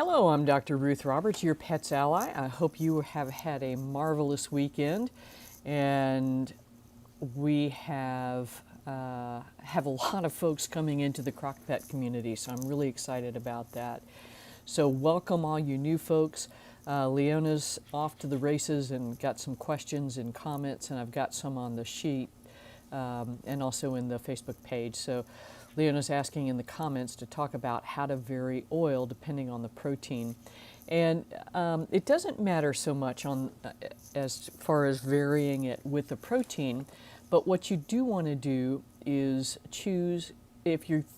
Hello, I'm Dr. Ruth Roberts, your Pet's Ally. I hope you have had a marvelous weekend, and we have a lot of folks coming into the CrockPet community, so I'm really excited about that. So welcome all you new folks. Leona's off to the races and got some questions and comments, and I've got some on the sheet and also in the Facebook page. So Leona's asking in the comments to talk about how to vary oil depending on the protein. And it doesn't matter so much on as far as varying it with the protein, but what you do want to do is choose,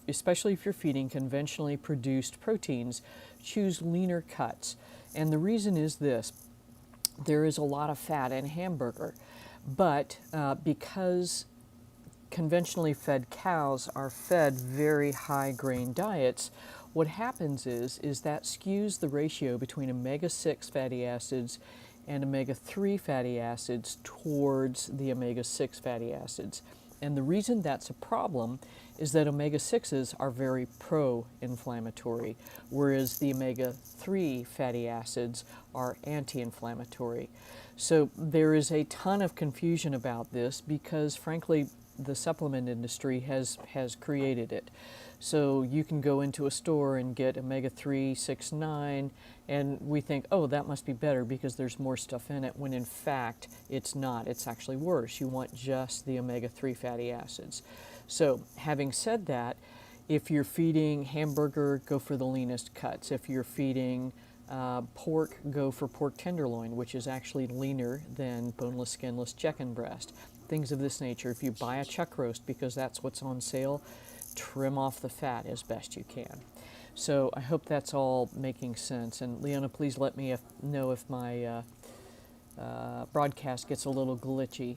especially if you're feeding conventionally produced proteins, choose leaner cuts. And the reason is this: there is a lot of fat in hamburger, but because conventionally fed cows are fed very high grain diets, what happens is that skews the ratio between omega-6 fatty acids and omega-3 fatty acids towards the omega-6 fatty acids. And the reason that's a problem is that omega-6s are very pro-inflammatory, whereas the omega-3 fatty acids are anti-inflammatory. So there is a ton of confusion about this because, frankly, the supplement industry has created it. So you can go into a store and get omega-3, 6, 9, and we think, oh, that must be better because there's more stuff in it, when in fact it's not. It's actually worse. You want just the omega-3 fatty acids. So having said that, if you're feeding hamburger, go for the leanest cuts. If you're feeding pork, go for pork tenderloin, which is actually leaner than boneless, skinless chicken breast. Things of this nature. If you buy a chuck roast because that's what's on sale, trim off the fat as best you can. So I hope that's all making sense. And Leona, please let me know if my broadcast gets a little glitchy.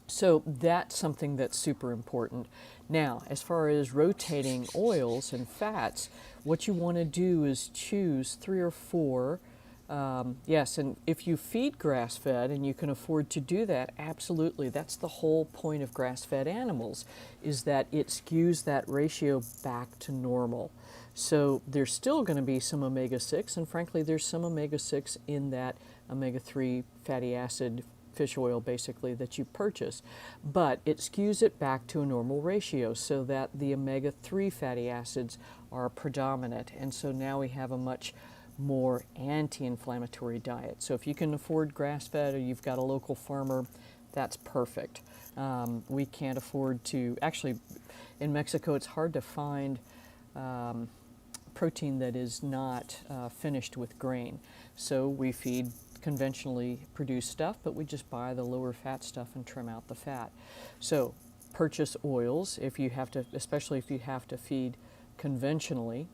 So that's something that's super important. Now, as far as rotating oils and fats, what you want to do is choose 3 or 4. Yes, and if you feed grass-fed and you can afford to do that, absolutely. That's the whole point of grass-fed animals, is that it skews that ratio back to normal. So there's still going to be some omega-6, and frankly, there's some omega-6 in that omega-3 fatty acid fish oil, basically, that you purchase. But it skews it back to a normal ratio so that the omega-3 fatty acids are predominant. And so now we have a much more anti-inflammatory diet. So if you can afford grass-fed or you've got a local farmer, that's perfect. We can't afford to, actually, in Mexico it's hard to find protein that is not finished with grain. So we feed conventionally produced stuff, but we just buy the lower fat stuff and trim out the fat. So purchase oils if you have to, especially if you have to feed conventionally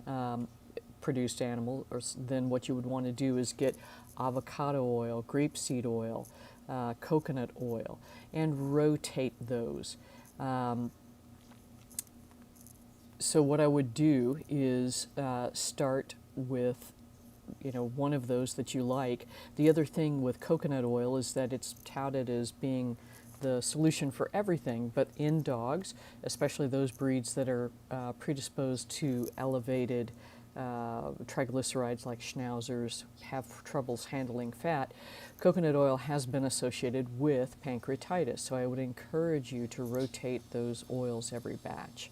produced animal, or then what you would want to do is get avocado oil, grapeseed oil, coconut oil, and rotate those. So what I would do is start with one of those that you like. The other thing with coconut oil is that it's touted as being the solution for everything, but in dogs, especially those breeds that are predisposed to elevated triglycerides like schnauzers, have troubles handling fat, coconut oil has been associated with pancreatitis. So I would encourage you to rotate those oils every batch.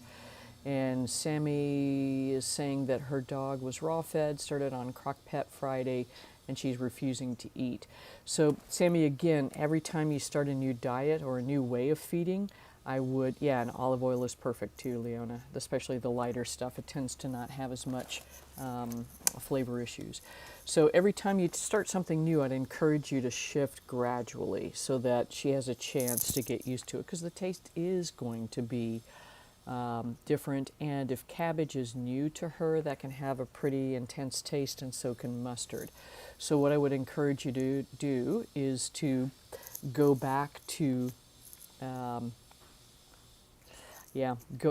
And Sammy is saying that her dog was raw fed, started on CrockPet Friday, and she's refusing to eat. So Sammy, again, every time you start a new diet or a new way of feeding, I would, and olive oil is perfect too, Leona, especially the lighter stuff. It tends to not have as much flavor issues. So every time you start something new, I'd encourage you to shift gradually so that she has a chance to get used to it, because the taste is going to be different, and if cabbage is new to her, that can have a pretty intense taste, and so can mustard. So what I would encourage you to do is to go back to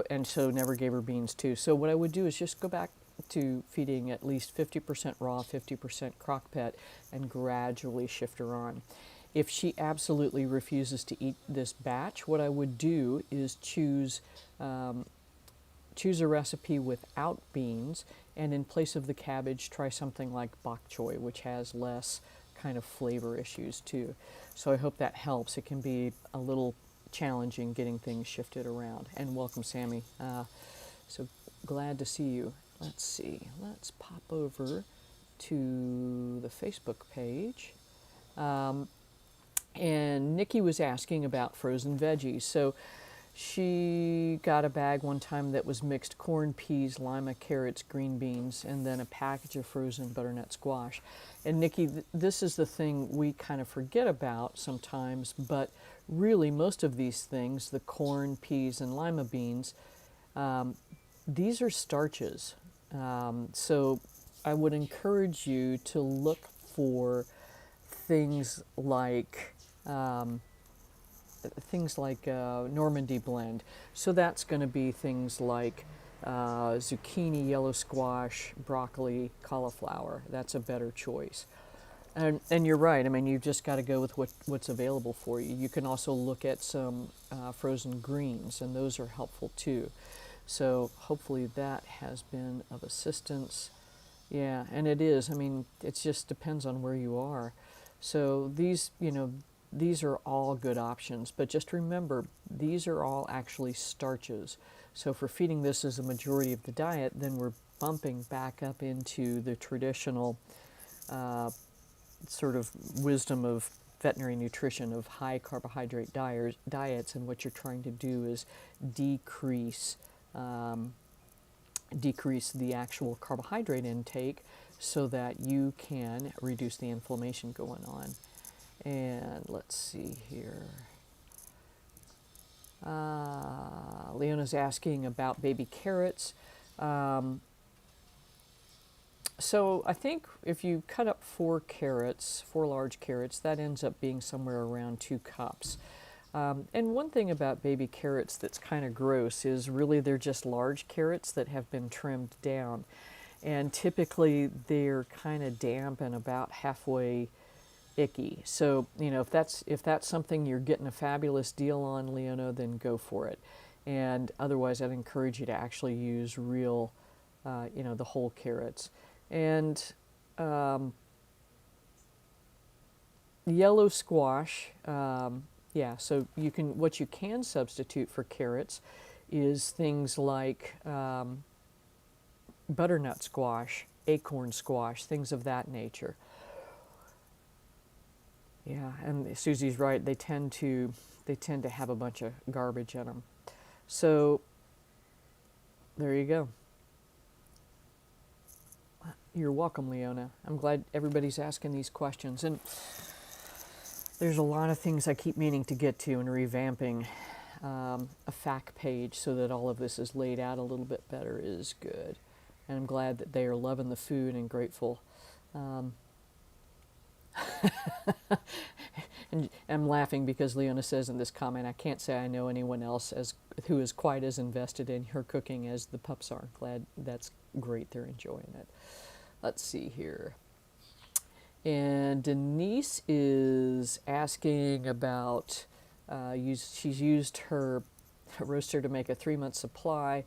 and so never gave her beans too. So what I would do is just go back to feeding at least 50% raw, 50% CrockPet, and gradually shift her on. If she absolutely refuses to eat this batch, what I would do is choose choose a recipe without beans, and in place of the cabbage, try something like bok choy, which has less kind of flavor issues too. So I hope that helps. It can be a little challenging getting things shifted around. And welcome, Sammy. So glad to see you. Let's see. Let's pop over to the Facebook page. And Nikki was asking about frozen veggies. So she got a bag one time that was mixed corn, peas, lima, carrots, green beans, and then a package of frozen butternut squash. And Nikki, this is the thing we kind of forget about sometimes, but really most of these things, the corn, peas, and lima beans, these are starches. So I would encourage you to look for things like Normandy blend. So that's going to be things like zucchini, yellow squash, broccoli, cauliflower. That's a better choice. And you're right. I mean, you've just got to go with what's available for you. You can also look at some frozen greens, and those are helpful too. So hopefully that has been of assistance. Yeah, and it is. I mean, it just depends on where you are. So these are all good options, but just remember, these are all actually starches. So if we're feeding this as a majority of the diet, then we're bumping back up into the traditional sort of wisdom of veterinary nutrition of high carbohydrate diets, and what you're trying to do is decrease the actual carbohydrate intake so that you can reduce the inflammation going on. And let's see here. Leona's asking about baby carrots. So I think if you cut up 4 large carrots, that ends up being somewhere around 2 cups. And one thing about baby carrots that's kind of gross is really they're just large carrots that have been trimmed down. And typically they're kind of damp and about halfway icky. So, if that's something you're getting a fabulous deal on, Leona, then go for it. And otherwise, I'd encourage you to actually use real, the whole carrots. And yellow squash, so what you can substitute for carrots is things like butternut squash, acorn squash, things of that nature. Yeah, and Susie's right. They tend to have a bunch of garbage in them. So there you go. You're welcome, Leona. I'm glad everybody's asking these questions. And there's a lot of things I keep meaning to get to and revamping a fact page so that all of this is laid out a little bit better is good. And I'm glad that they are loving the food and grateful. And I'm laughing because Leona says in this comment, I can't say I know anyone else who is quite as invested in her cooking as the pups are. Glad that's great they're enjoying it. Let's see here. And Denise is asking about, she's used her roaster to make a 3-month supply,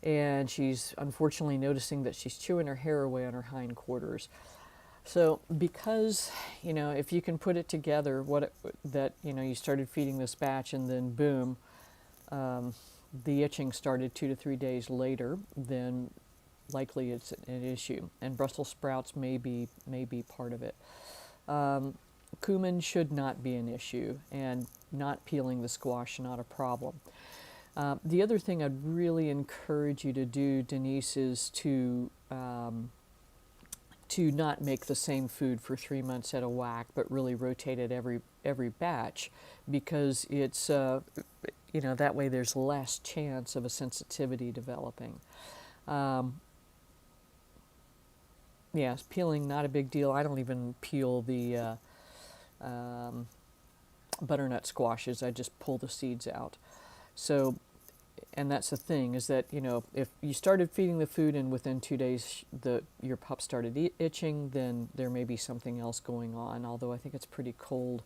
and she's unfortunately noticing that she's chewing her hair away on her hindquarters. So because, if you can put it together, you started feeding this batch and then boom, the itching started 2 to 3 days later, then likely it's an issue. And Brussels sprouts may be part of it. Cumin should not be an issue, and not peeling the squash, not a problem. The other thing I'd really encourage you to do, Denise, is to not make the same food for 3 months at a whack, but really rotate it every batch, because it's that way there's less chance of a sensitivity developing. Yes, peeling not a big deal. I don't even peel the butternut squashes. I just pull the seeds out. So. And that's the thing, is that, if you started feeding the food and within 2 days your pup started itching, then there may be something else going on, although I think it's pretty cold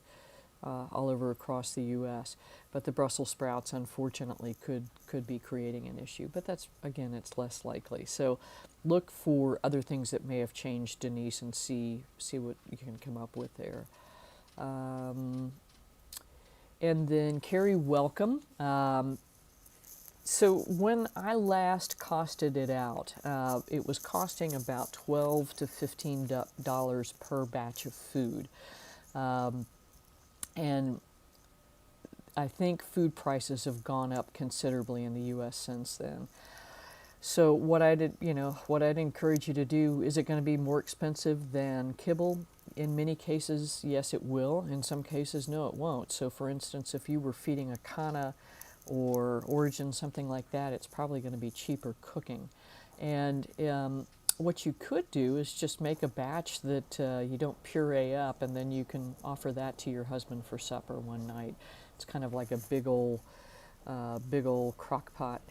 all over across the U.S. But the Brussels sprouts, unfortunately, could be creating an issue. But that's, again, it's less likely. So look for other things that may have changed, Denise, and see what you can come up with there. And then Carrie, welcome. So when I last costed it out, it was costing about $12 to $15 per batch of food. And I think food prices have gone up considerably in the U.S. since then. So what I'd encourage you to do, is it going to be more expensive than kibble? In many cases, yes, it will. In some cases, no, it won't. So for instance, if you were feeding a Kana or Origin, something like that, it's probably going to be cheaper cooking. And what you could do is just make a batch that you don't puree up, and then you can offer that to your husband for supper one night. It's kind of like a big old crock pot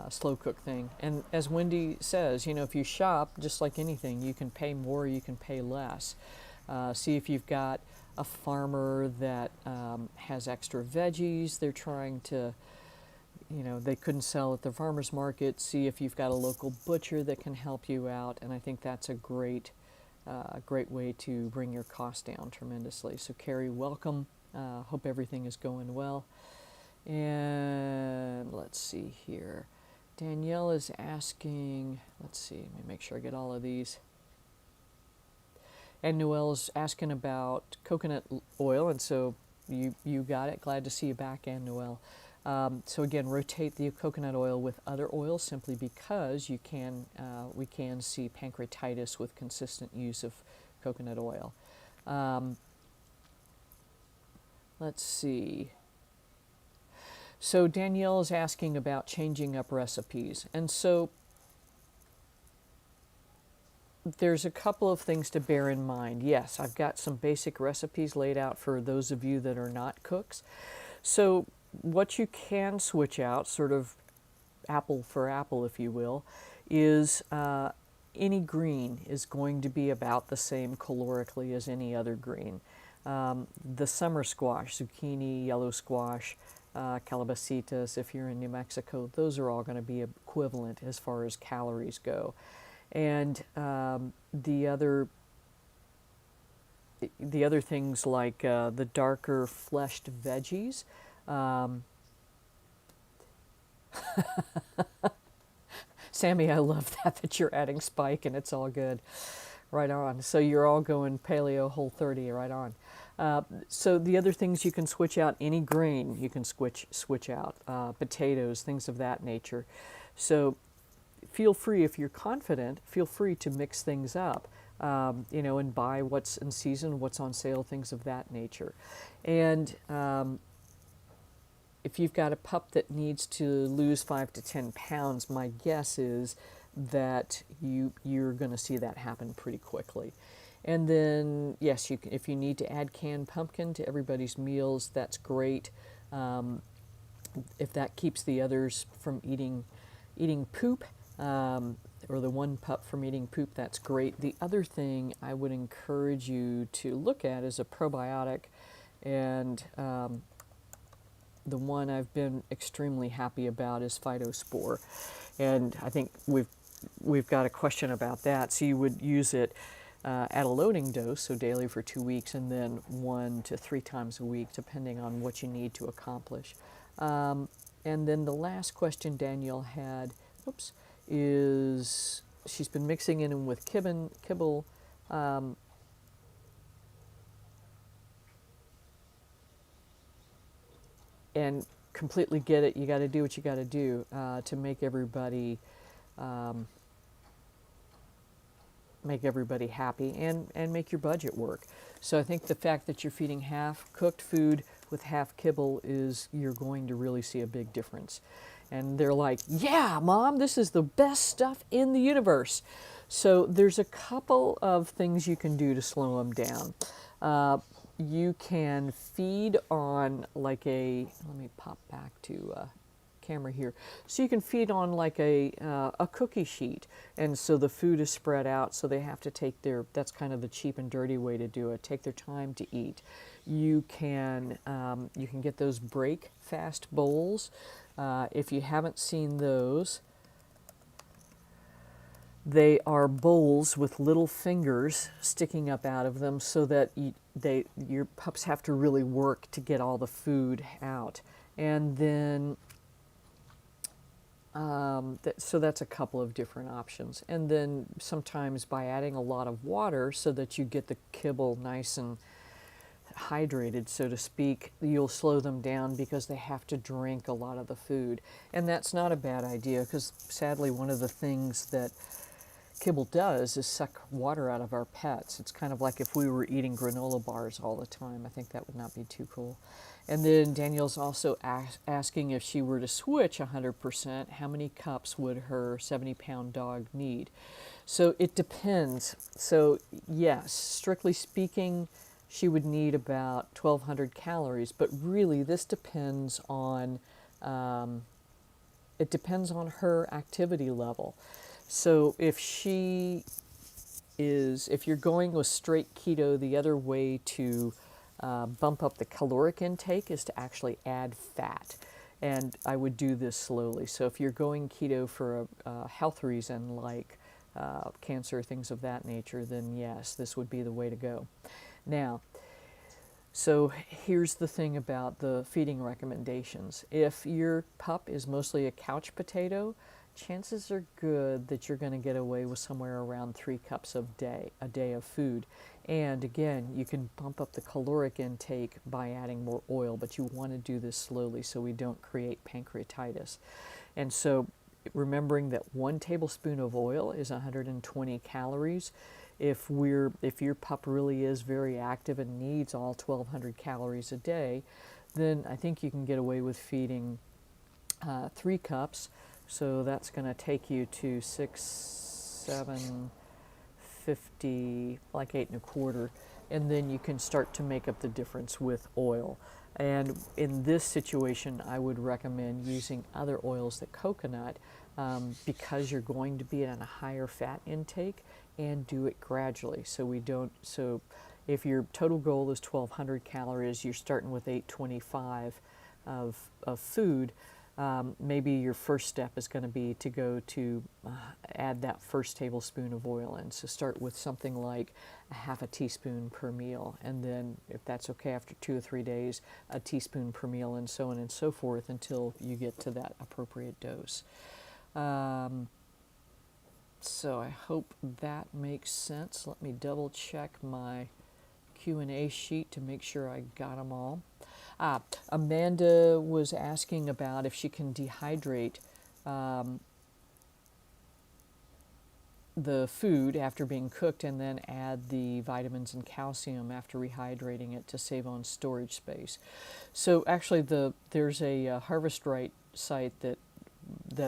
slow cook thing. And as Wendy says, if you shop, just like anything, you can pay more, you can pay less. See if you've got a farmer that has extra veggies they're trying to, they couldn't sell at the farmer's market. See if you've got a local butcher that can help you out. And I think that's a great way to bring your cost down tremendously. So Carrie, welcome. Hope everything is going well. And let's see here. Danielle is asking, let's see, let me make sure I get all of these. And Noelle is asking about coconut oil, and so you got it. Glad to see you back, Ann Noelle. So again, rotate the coconut oil with other oils simply because we can see pancreatitis with consistent use of coconut oil. Let's see. So Danielle is asking about changing up recipes. And so there's a couple of things to bear in mind. Yes, I've got some basic recipes laid out for those of you that are not cooks. So what you can switch out, sort of apple for apple, if you will, is any green is going to be about the same calorically as any other green. The summer squash, zucchini, yellow squash, calabacitas, if you're in New Mexico, those are all going to be equivalent as far as calories go. And the other things like the darker fleshed veggies. Sammy, I love that you're adding spike and it's all good. Right on. So you're all going paleo Whole30, right on. So the other things you can switch out, any grain you can switch out, potatoes, things of that nature. So feel free, if you're confident, feel free to mix things up, and buy what's in season, what's on sale, things of that nature. And if you've got a pup that needs to lose 5 to 10 pounds, my guess is that you're going to see that happen pretty quickly. And then, yes, if you need to add canned pumpkin to everybody's meals, that's great. If that keeps the others from eating poop, or the one pup from eating poop, that's great. The other thing I would encourage you to look at is a probiotic, and the one I've been extremely happy about is Phytospore. And I think we've got a question about that. So you would use it at a loading dose, so daily for 2 weeks, and then 1 to 3 times a week, depending on what you need to accomplish. And then the last question Danielle had, is she's been mixing in with kibble. And completely get it. You got to do what you got to do to make everybody happy and make your budget work. So I think the fact that you're feeding half cooked food with half kibble is you're going to really see a big difference. And they're like, yeah, Mom, this is the best stuff in the universe. So there's a couple of things you can do to slow them down. You can feed on let me pop back to camera here. So you can feed on like a cookie sheet, and so the food is spread out, so they have to take their, that's kind of the cheap and dirty way to do it, take their time to eat. You can get those break fast bowls. If you haven't seen those, they are bowls with little fingers sticking up out of them, so that your pups have to really work to get all the food out. And then, so that's a couple of different options. And then sometimes by adding a lot of water so that you get the kibble nice and hydrated, so to speak, you'll slow them down because they have to drink a lot of the food. And that's not a bad idea, because sadly one of the things that kibble does is suck water out of our pets. It's kind of like if we were eating granola bars all the time. I think that would not be too cool. And then Danielle's also asking, if she were to switch 100%, how many cups would her 70-pound dog need? So it depends. So yes, strictly speaking, she would need about 1,200 calories, but really this depends on, it depends on her activity level. So if you're going with straight keto, the other way to bump up the caloric intake is to actually add fat. And I would do this slowly. So if you're going keto for a health reason, like cancer, things of that nature, then yes, this would be the way to go. Now, so here's the thing about the feeding recommendations. If your pup is mostly a couch potato, chances are good that you're going to get away with somewhere around 3 cups a day of food. And again, you can bump up the caloric intake by adding more oil, but you want to do this slowly so we don't create pancreatitis. And so remembering that 1 tablespoon of oil is 120 calories. If your pup really is very active and needs all 1,200 calories a day, then I think you can get away with feeding 3 cups. So that's going to take you to 6, 7, 50, like 8.25, and then you can start to make up the difference with oil. And in this situation, I would recommend using other oils than coconut, because you're going to be on a higher fat intake, and do it gradually. So if your total goal is 1,200 calories, you're starting with 825 of food. Maybe your first step is going to be to go to add that first tablespoon of oil in. So start with something like a half a teaspoon per meal, and then if that's okay, after 2 or 3 days, a teaspoon per meal, and so on and so forth until you get to that appropriate dose. So I hope that makes sense. Let me double check my Q&A sheet to make sure I got them all. Amanda was asking about if she can dehydrate the food after being cooked and then add the vitamins and calcium after rehydrating it to save on storage space. So actually there's a Harvest Right site that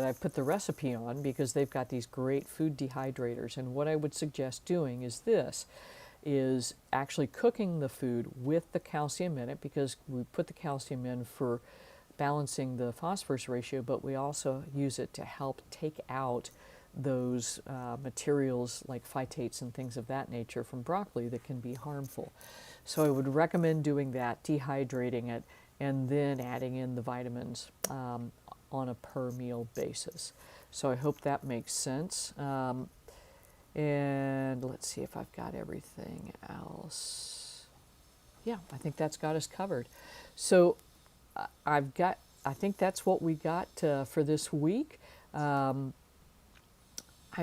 I put the recipe on, because they've got these great food dehydrators. And what I would suggest doing is actually cooking the food with the calcium in it, because we put the calcium in for balancing the phosphorus ratio, but we also use it to help take out those materials like phytates and things of that nature from broccoli that can be harmful. So I would recommend doing that, dehydrating it, and then adding in the vitamins on a per meal basis. So I hope that makes sense. And let's see if I've got everything else. Yeah, I think that's got us covered. So I think that's what we got for this week. I'm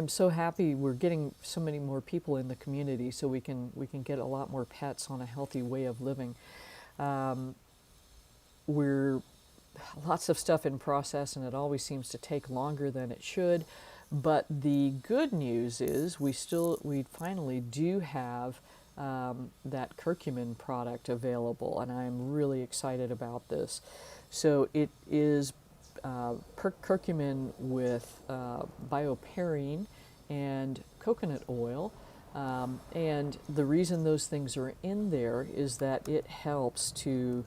so happy we're getting so many more people in the community, so we can get a lot more pets on a healthy way of living. We're lots of stuff in process, and it always seems to take longer than it should. But the good news is we finally do have that curcumin product available, and I'm really excited about this. So it is curcumin with bioperine and coconut oil. And the reason those things are in there is that it helps to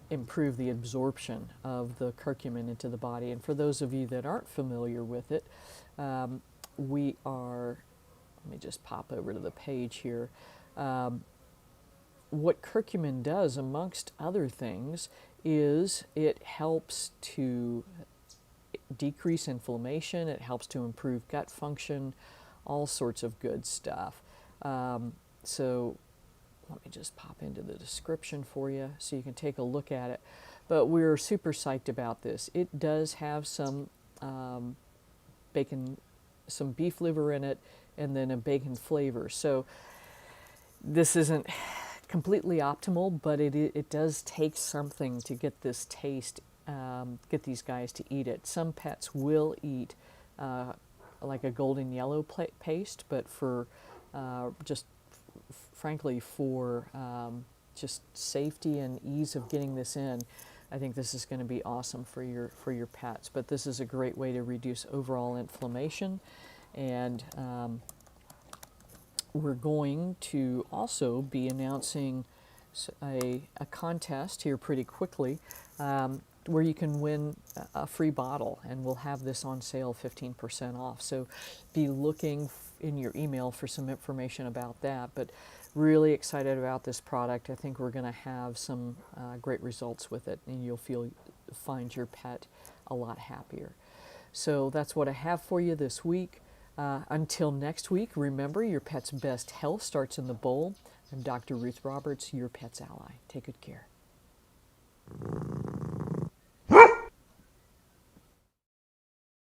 improve the absorption of the curcumin into the body. And for those of you that aren't familiar with it, we are, let me just pop over to the page here. What curcumin does, amongst other things, is it helps to decrease inflammation, it helps to improve gut function, all sorts of good stuff. So let me just pop into the description for you so you can take a look at it. But we're super psyched about this. It does have some bacon, some beef liver in it, and then a bacon flavor. So this isn't completely optimal, but it does take something to get this taste, get these guys to eat it. Some pets will eat like a golden yellow paste, but for just frankly for just safety and ease of getting this in, I think this is going to be awesome for your pets. But this is a great way to reduce overall inflammation, and we're going to also be announcing a contest here pretty quickly where you can win a free bottle, and we'll have this on sale 15% off. So be looking in your email for some information about that. But really excited about this product. I think we're going to have some great results with it, and you'll find your pet a lot happier. So that's what I have for you this week. Until next week, remember, your pet's best health starts in the bowl. I'm Dr. Ruth Roberts, your pet's ally. Take good care.